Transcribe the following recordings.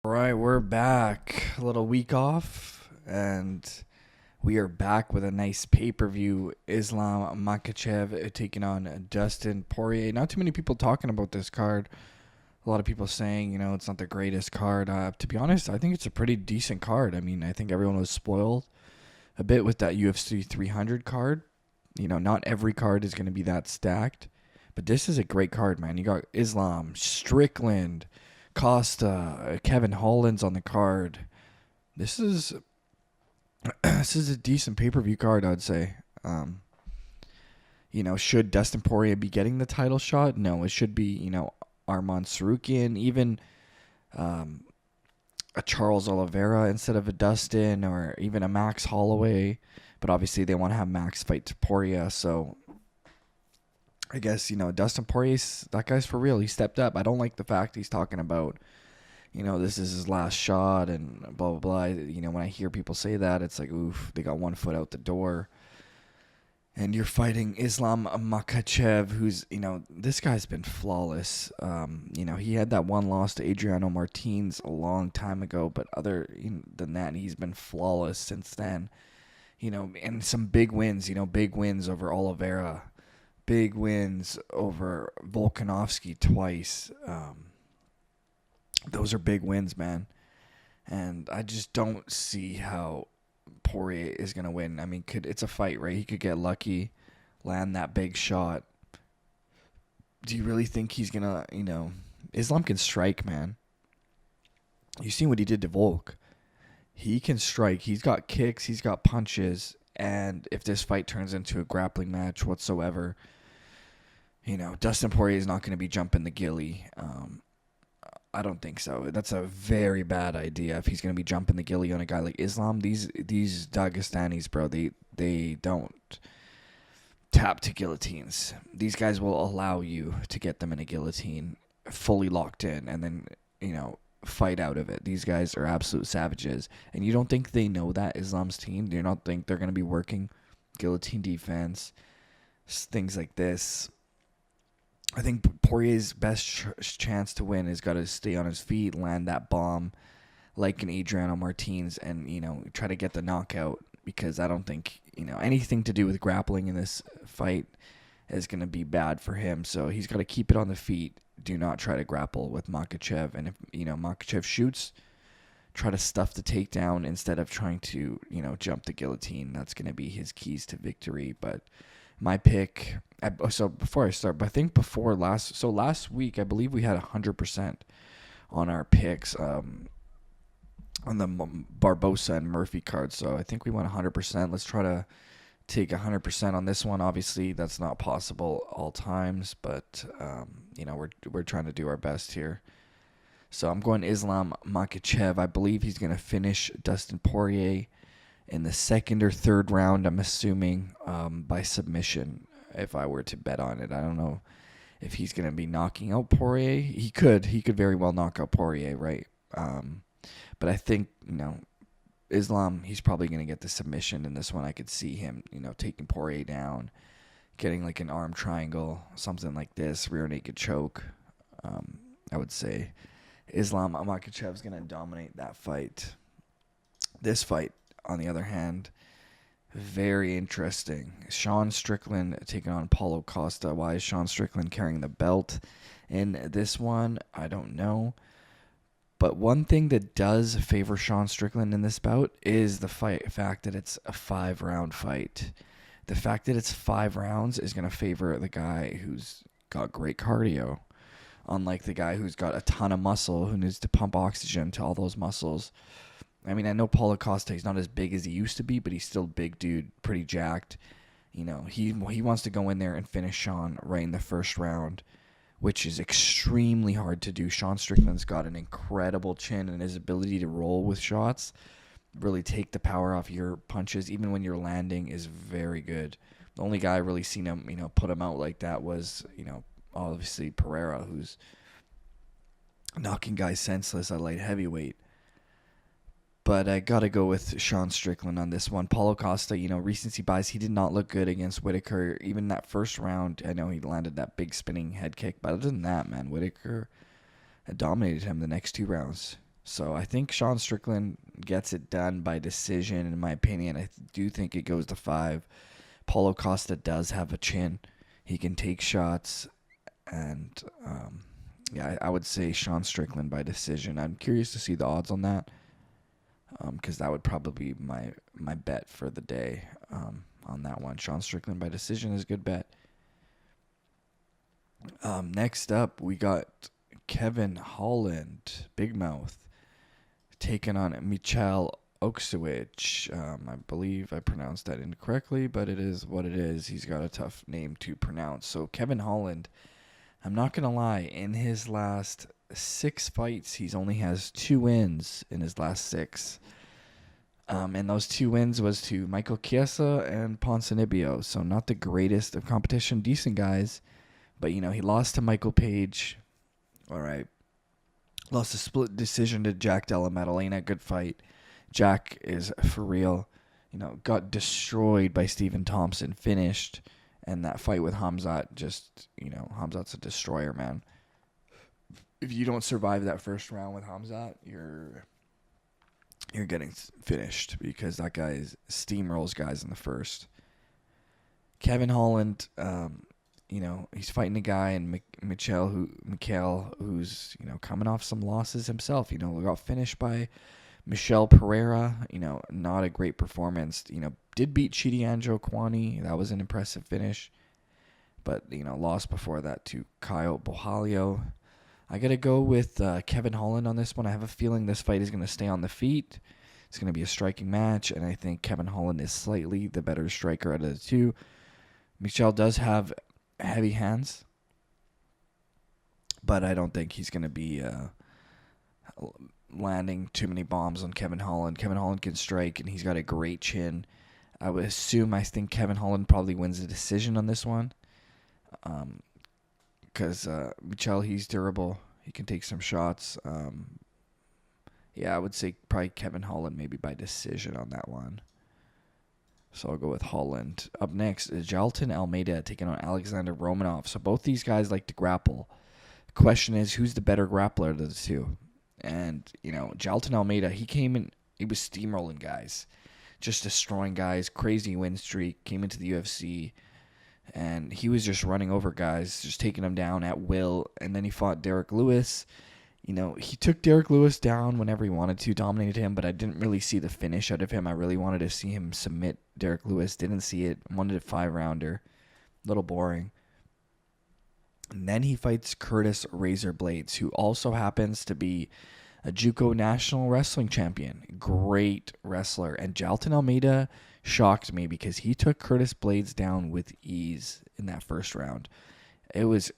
All right, we're back. A little week off, and we are back with a nice pay-per-view. Islam Makhachev taking on Dustin Poirier. Not too many people talking about this card. A lot of people saying, it's not the greatest card. To be honest, I think it's a pretty decent card. I mean, I think everyone was spoiled a bit with that UFC 300 card. Not every card is going to be that stacked, but this is a great card, man. You got Islam, Strickland, Costa, Kevin Holland's on the card. This is this is a decent pay-per-view card, I'd say. Should Dustin Poirier be getting the title shot? No, it should be, Arman Sarukian, even a Charles Oliveira instead of a Dustin, or even a Max Holloway. But obviously they want to have Max fight to Poirier, so I guess, Dustin Poirier, that guy's for real. He stepped up. I don't like the fact he's talking about, this is his last shot and blah, blah, blah. When I hear people say that, it's like, oof, they got one foot out the door. And you're fighting Islam Makhachev, who's, this guy's been flawless. He had that one loss to Adriano Martins a long time ago, but other than that, he's been flawless since then. And some big wins, big wins over Oliveira. Big wins over Volkanovski twice. Those are big wins, man. And I just don't see how Poirier is going to win. I mean, it's a fight, right? He could get lucky, land that big shot. Do you really think he's going to, Islam can strike, man. You seen what he did to Volk. He can strike. He's got kicks. He's got punches. And if this fight turns into a grappling match whatsoever, Dustin Poirier is not going to be jumping the gilly. I don't think so. That's a very bad idea if he's going to be jumping the gilly on a guy like Islam. These Dagestanis, bro, they don't tap to guillotines. These guys will allow you to get them in a guillotine fully locked in and then, fight out of it. These guys are absolute savages. And you don't think they know that, Islam's team? Do you not think they're going to be working guillotine defense, things like this? I think Poirier's best chance to win is got to stay on his feet, land that bomb like an Adriano Martins, and, try to get the knockout, because I don't think, anything to do with grappling in this fight is going to be bad for him. So he's got to keep it on the feet. Do not try to grapple with Makhachev. And if, Makhachev shoots, try to stuff the takedown instead of trying to, jump the guillotine. That's going to be his keys to victory. But my pick, so before I start, but I think last week, I believe we had 100% on our picks on the Barbosa and Murphy cards. So I think we went 100%. Let's try to take 100% on this one. Obviously, that's not possible all times, but, we're trying to do our best here. So I'm going Islam Makhachev. I believe he's going to finish Dustin Poirier in the second or third round, I'm assuming, by submission, if I were to bet on it. I don't know if he's going to be knocking out Poirier. He could very well knock out Poirier, right? But I think, Islam, he's probably going to get the submission in this one. I could see him, taking Poirier down, getting like an arm triangle, something like this, rear naked choke. I would say Islam Makhachev is going to dominate that fight. This fight, on the other hand, very interesting. Sean Strickland taking on Paulo Costa. Why is Sean Strickland carrying the belt in this one? I don't know. But one thing that does favor Sean Strickland in this bout is the fact that it's a 5-round fight. The fact that it's 5 rounds is going to favor the guy who's got great cardio, unlike the guy who's got a ton of muscle, who needs to pump oxygen to all those muscles. I mean, I know Paulo Costa, he's not as big as he used to be, but he's still a big dude, pretty jacked. He wants to go in there and finish Sean right in the first round, which is extremely hard to do. Sean Strickland's got an incredible chin, and his ability to roll with shots, really take the power off your punches, even when you're landing, is very good. The only guy I really seen him, put him out like that was, obviously Pereira, who's knocking guys senseless at light heavyweight. But I got to go with Sean Strickland on this one. Paulo Costa, recency bias, he did not look good against Whitaker. Even that first round, I know he landed that big spinning head kick. But other than that, man, Whitaker dominated him the next 2 rounds. So I think Sean Strickland gets it done by decision, in my opinion. I do think it goes to 5. Paulo Costa does have a chin. He can take shots. And, yeah, I would say Sean Strickland by decision. I'm curious to see the odds on that, because that would probably be my bet for the day on that one. Sean Strickland by decision is a good bet. Next up, we got Kevin Holland, Big Mouth, taking on Michal Oksewicz. I believe I pronounced that incorrectly, but it is what it is. He's got a tough name to pronounce. So Kevin Holland, I'm not going to lie, in his last 6 fights, he's only has 2 wins in his last 6. And those 2 wins was to Michael Chiesa and Ponzinibbio. So not the greatest of competition, decent guys. But, he lost to Michael Page. All right. Lost a split decision to Jack Della Maddalena. Good fight. Jack is for real. Got destroyed by Stephen Thompson. Finished. And that fight with Hamzat, just, Hamzat's a destroyer, man. If you don't survive that first round with Hamzat, you're getting finished, because that guy steamrolls guys in the first. Kevin Holland, he's fighting a guy in Michal who's, coming off some losses himself. Got finished by Michel Pereira, not a great performance. Did beat Chidi Kwani. That was an impressive finish. But, lost before that to Kyle Bohalio. I got to go with Kevin Holland on this one. I have a feeling this fight is going to stay on the feet. It's going to be a striking match, and I think Kevin Holland is slightly the better striker out of the two. Michel does have heavy hands, but I don't think he's going to be landing too many bombs on Kevin Holland. Kevin Holland can strike, and he's got a great chin. I think Kevin Holland probably wins the decision on this one. Because Michel, he's durable. He can take some shots. I would say probably Kevin Holland maybe by decision on that one. So I'll go with Holland. Up next is Jailton Almeida taking on Alexander Romanov. So both these guys like to grapple. The question is, who's the better grappler of the two? And, Jailton Almeida, he came in, he was steamrolling guys. Just destroying guys. Crazy win streak. Came into the UFC. And he was just running over guys, just taking them down at will. And then he fought Derek Lewis. He took Derek Lewis down whenever he wanted to, dominated him, but I didn't really see the finish out of him. I really wanted to see him submit Derek Lewis. Didn't see it. Wanted a 5-rounder. A little boring. And then he fights Curtis Razor Blades, who also happens to be a JUCO National Wrestling Champion. Great wrestler. And Jailton Almeida shocked me because he took Curtis Blades down with ease in that first round. It was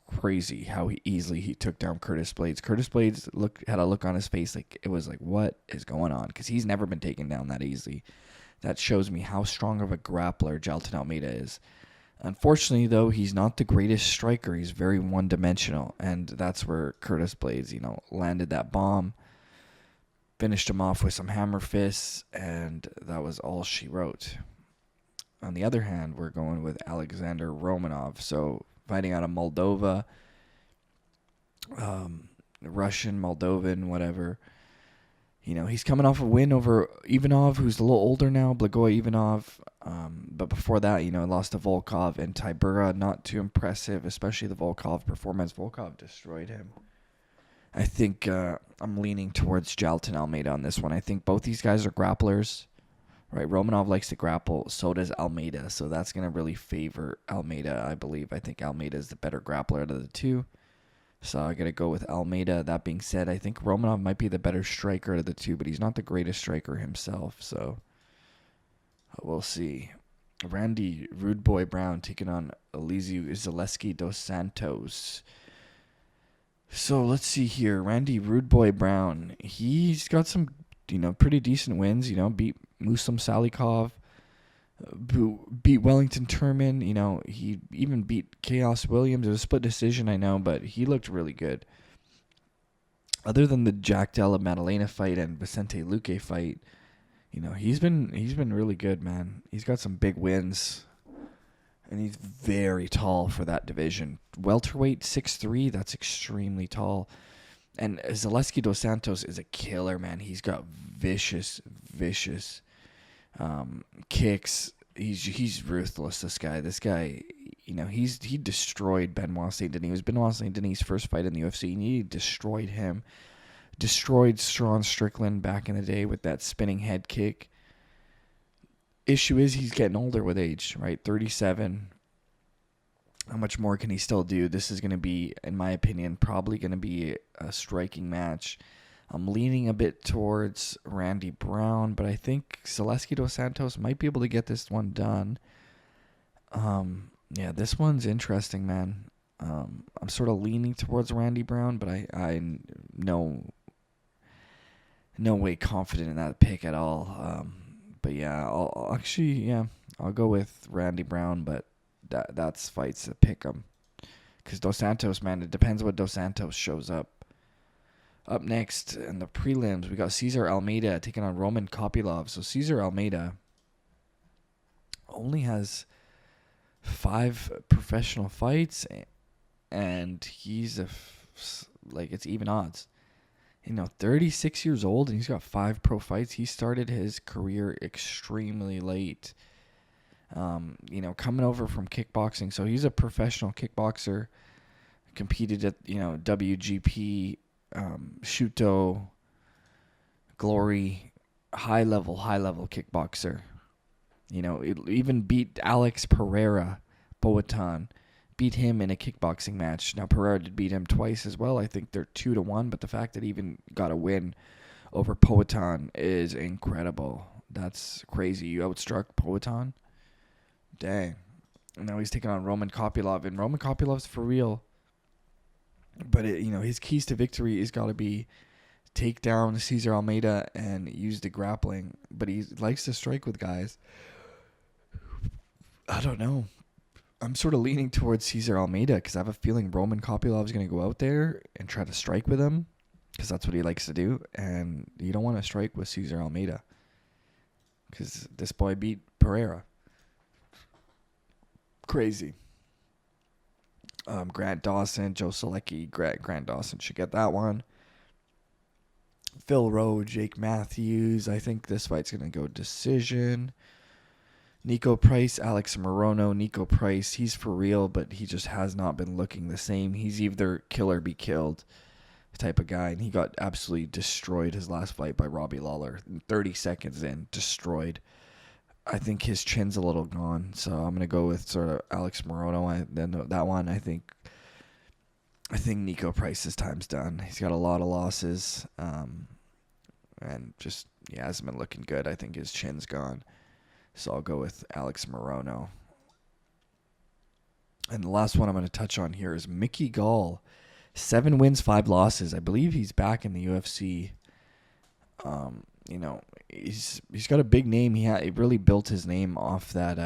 crazy how easily he took down Curtis Blades. Curtis Blades had a look on his face like it was like, what is going on? Because he's never been taken down that easily. That shows me how strong of a grappler Jailton Almeida is. Unfortunately, though, he's not the greatest striker. He's very one-dimensional, and that's where Curtis Blades, landed that bomb. Finished him off with some hammer fists, and that was all she wrote. On the other hand, we're going with Alexander Romanov. So fighting out of Moldova, Russian, Moldovan, whatever. He's coming off a win over Ivanov, who's a little older now, Blagoy Ivanov. But before that, lost to Volkov and Tybura. Not too impressive, especially the Volkov performance. Volkov destroyed him. I think I'm leaning towards Jailton Almeida on this one. I think both these guys are grapplers, right? Romanov likes to grapple. So does Almeida. So that's going to really favor Almeida, I believe. I think Almeida is the better grappler out of the two. So I got to go with Almeida. That being said, I think Romanov might be the better striker out of the two, but he's not the greatest striker himself. So we'll see. Randy Rude Boy Brown taking on Elizeu Zaleski dos Santos. So let's see here. Randy Rude Boy Brown. He's got some, pretty decent wins. Beat Muslim Salikov, beat Wellington Turman. He even beat Chaos Williams. It was a split decision, I know, but he looked really good. Other than the Jack Della Maddalena fight and Vicente Luque fight, he's been really good, man. He's got some big wins. And he's very tall for that division. Welterweight, 6'3", that's extremely tall. And Zaleski Dos Santos is a killer, man. He's got vicious kicks. He's ruthless. This guy, he destroyed Benoit Saint Denis. It was Benoit Saint Denis' first fight in the UFC, and he destroyed him. Destroyed Sean Strickland back in the day with that spinning head kick. Issue is he's getting older with age, right? 37. How much more can he still do? This is going to be, in my opinion, probably going to be a striking match. I'm leaning a bit towards Randy Brown, but I think Zaleski Dos Santos might be able to get this one done. Yeah, this one's interesting, man. I'm sort of leaning towards Randy Brown, but I no way confident in that pick at all. But yeah, I'll go with Randy Brown, but that's fights to pick him. Because Dos Santos, man, it depends what Dos Santos shows up. Up next in the prelims, we got Cesar Almeida taking on Roman Kopylov. So Cesar Almeida only has 5 professional fights, and he's it's even odds. 36 years old, and he's got 5 pro fights. He started his career extremely late. Coming over from kickboxing, so he's a professional kickboxer. Competed at WGP, Shuto, Glory, high level kickboxer. It even beat Alex Pereira, Boatan, beat him in a kickboxing match. Now Pereira did beat him twice as well. I think they're 2-1, but the fact that he even got a win over Poatan is incredible. That's crazy. You outstruck Poatan? Dang. And now he's taking on Roman Kopylov, and Roman Kopylov's for real. But his keys to victory is got to be take down Cesar Almeida and use the grappling. But he likes to strike with guys. I don't know. I'm sort of leaning towards Cesar Almeida because I have a feeling Roman Kopylov is going to go out there and try to strike with him because that's what he likes to do. And you don't want to strike with Cesar Almeida because this boy beat Pereira. Crazy. Grant Dawson, Joe Selecki. Grant Dawson should get that one. Phil Rowe, Jake Matthews. I think this fight's going to go decision. Nico Price, Alex Morono. Nico Price, he's for real, but he just has not been looking the same. He's either kill or be killed type of guy, and he got absolutely destroyed his last fight by Robbie Lawler. 30 seconds in, destroyed. I think his chin's a little gone, so I'm going to go with sort of Alex Morono. That one, I think Nico Price's time's done. He's got a lot of losses, and just hasn't been looking good. I think his chin's gone. So I'll go with Alex Morono. And the last one I'm going to touch on here is Mickey Gall. 7 wins, 5 losses. I believe he's back in the UFC. He's got a big name. He really built his name off that.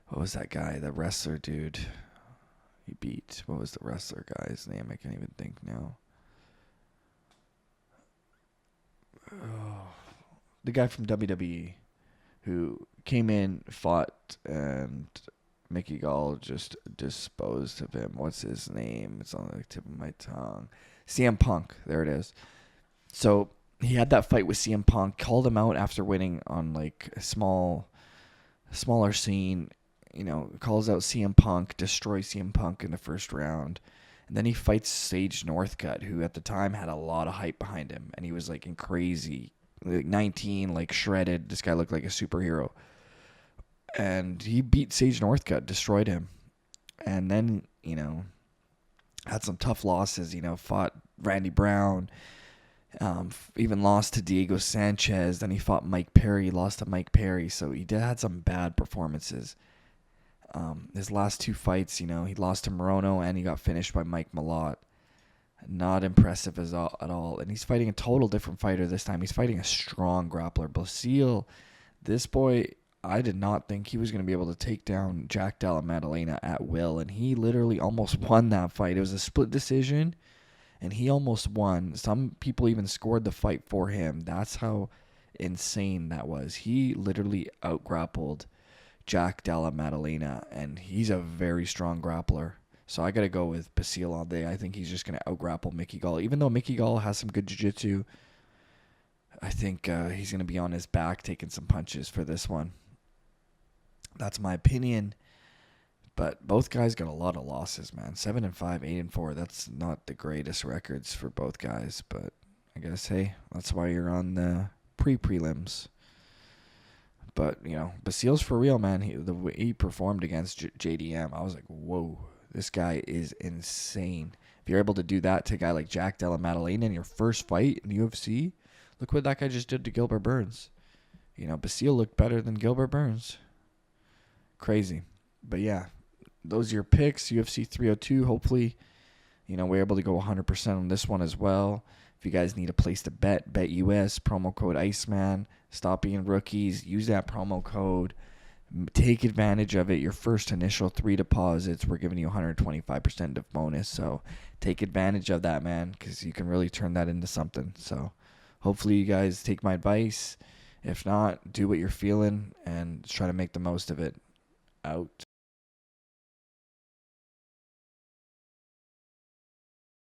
What was that guy? The wrestler dude he beat. What was the wrestler guy's name? I can't even think now. Oh, the guy from WWE who came in, fought, and Mickey Gall just disposed of him. What's his name? It's on the tip of my tongue. CM Punk. There it is. So he had that fight with CM Punk, called him out after winning on like a smaller scene. Calls out CM Punk, destroys CM Punk in the first round. And then he fights Sage Northcutt, who at the time had a lot of hype behind him. And he was like in crazy, like 19, like shredded. This guy looked like a superhero. And he beat Sage Northcutt, destroyed him. And then, had some tough losses, fought Randy Brown, even lost to Diego Sanchez. Then he fought Mike Perry, lost to Mike Perry. So he had some bad performances. His last 2 fights, he lost to Morono and he got finished by Mike Malott. Not impressive at all. And he's fighting a total different fighter this time. He's fighting a strong grappler. Basil, this boy, I did not think he was going to be able to take down Jack Della Maddalena at will. And he literally almost won that fight. It was a split decision, and he almost won. Some people even scored the fight for him. That's how insane that was. He literally out-grappled Jack Della Maddalena, and he's a very strong grappler. So I got to go with Basil all day. I think he's just going to out-grapple Mickey Gall. Even though Mickey Gall has some good jiu-jitsu, I think he's going to be on his back taking some punches for this one. That's my opinion. But both guys got a lot of losses, man. 7-5, 8-4. That's not the greatest records for both guys. But I guess, hey, that's why you're on the prelims. But, Basil's for real, man. The way he performed against JDM, I was like, whoa, this guy is insane. If you're able to do that to a guy like Jack Della Maddalena in your first fight in the UFC, look what that guy just did to Gilbert Burns. Basil looked better than Gilbert Burns. Crazy. But yeah, those are your picks. UFC 302. Hopefully, we're able to go 100% on this one as well. If you guys need a place to bet, BetUS, promo code Iceman. Stop being rookies. Use that promo code. Take advantage of it. Your first initial 3 deposits, we're giving you 125% of bonus. So take advantage of that, man, because you can really turn that into something. So hopefully you guys take my advice. If not, do what you're feeling and try to make the most of it. Out.